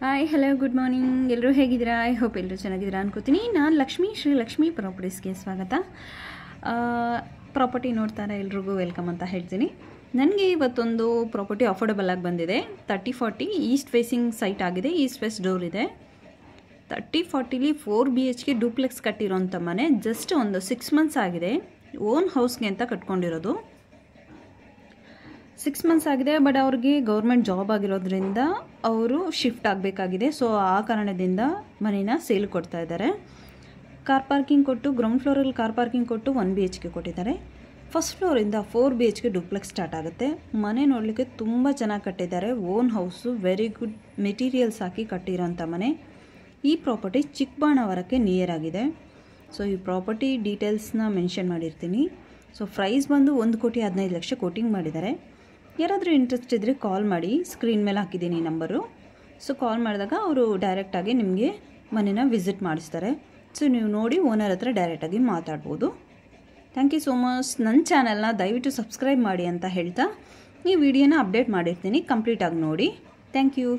Hi hello good morning. ಎಲ್ಲರೂ ಹೇಗಿದ್ದೀರಾ? I hope ಎಲ್ಲರೂ ಚೆನ್ನಾಗಿದ್ದೀರಾ ಅನ್ಕೋತೀನಿ. ನಾನು ಲಕ್ಷ್ಮಿ, ಶ್ರೀ ಲಕ್ಷ್ಮಿ ಪ್ರಾಪರ್ಟೀಸ್ಗೆ ಸ್ವಾಗತ. ಪ್ರಾಪರ್ಟಿ ನೋಡ್ತಾರೆ ಎಲ್ರಿಗೂ ವೆಲ್ಕಮ್ ಅಂತ ಹೇಳ್ತೀನಿ. ನನಗೆ ಇವತ್ತೊಂದು ಪ್ರಾಪರ್ಟಿ ಅಫೋರ್ಡಬಲ್ ಆಗಿ ಬಂದಿದೆ. 30-40 ಈಸ್ಟ್ ಫೇಸಿಂಗ್ ಸೈಟ್ ಆಗಿದೆ. ಈಸ್ಟ್ ವೆಸ್ಟ್ ಡೋರ್ ಇದೆ. 30-40ಲಿ 4 BHK ಡೂಪ್ಲೆಕ್ಸ್ ಕಟ್ಟಿರೋಂಥ ಮನೆ. ಜಸ್ಟ್ ಒಂದು 6 ಮಂತ್ಸ್ ಆಗಿದೆ. ಓನ್ ಹೌಸ್ಗೆ ಅಂತ ಕಟ್ಕೊಂಡಿರೋದು. 6 ಮಂತ್ಸ್ ಆಗಿದೆ. ಬಟ್ ಅವ್ರಿಗೆ ಗೌರ್ಮೆಂಟ್ ಜಾಬ್ ಆಗಿರೋದ್ರಿಂದ ಅವರು ಶಿಫ್ಟ್ ಆಗಬೇಕಾಗಿದೆ. ಸೊ ಆ ಕಾರಣದಿಂದ ಮನೇನ ಸೇಲ್ ಕೊಡ್ತಾ ಇದ್ದಾರೆ. ಕಾರ್ ಪಾರ್ಕಿಂಗ್ ಕೊಟ್ಟು, ಗ್ರೌಂಡ್ ಫ್ಲೋರಲ್ಲಿ ಕಾರ್ ಪಾರ್ಕಿಂಗ್ ಕೊಟ್ಟು 1 BHK ಕೊಟ್ಟಿದ್ದಾರೆ. ಫಸ್ಟ್ ಫ್ಲೋರಿಂದ 4 BHK ಡೂಪ್ಲೆಕ್ಸ್ ಸ್ಟಾರ್ಟ್ ಆಗುತ್ತೆ. ಮನೆ ನೋಡಲಿಕ್ಕೆ ತುಂಬ ಚೆನ್ನಾಗಿ ಕಟ್ಟಿದ್ದಾರೆ. Own house, very good materials ಹಾಕಿ ಕಟ್ಟಿರೋಂಥ ಮನೆ. ಈ ಪ್ರಾಪರ್ಟಿ ಚಿಕ್ಕಬಾಣಾವರಕ್ಕೆ ನಿಯರ್ ಆಗಿದೆ. ಸೊ ಈ ಪ್ರಾಪರ್ಟಿ ಡೀಟೇಲ್ಸ್ನ ಮೆನ್ಷನ್ ಮಾಡಿರ್ತೀನಿ. ಸೊ ಪ್ರೈಸ್ ಬಂದು 1,15,00,000 ಕೋಟಿಂಗ್ ಮಾಡಿದ್ದಾರೆ. ಯಾರಾದರೂ ಇಂಟ್ರೆಸ್ಟ್ ಇದ್ದರೆ ಕಾಲ್ ಮಾಡಿ, ಸ್ಕ್ರೀನ್ ಮೇಲೆ ಹಾಕಿದ್ದೀನಿ ನಂಬರು. ಸೊ ಕಾಲ್ ಮಾಡಿದಾಗ ಅವರು ಡೈರೆಕ್ಟಾಗಿ ನಿಮಗೆ ಮನೇನ ವಿಸಿಟ್ ಮಾಡಿಸ್ತಾರೆ. ಸೊ ನೀವು ನೋಡಿ ಓನರ್ ಹತ್ರ ಡೈರೆಕ್ಟಾಗಿ ಮಾತಾಡ್ಬೋದು. Thank you so much. ನನ್ನ ಚಾನಲ್ನ ದಯವಿಟ್ಟು ಸಬ್ಸ್ಕ್ರೈಬ್ ಮಾಡಿ ಅಂತ ಹೇಳ್ತಾ ಈ ವಿಡಿಯೋನ ಅಪ್ಡೇಟ್ ಮಾಡಿರ್ತೀನಿ. ಕಂಪ್ಲೀಟಾಗಿ ನೋಡಿ. Thank you.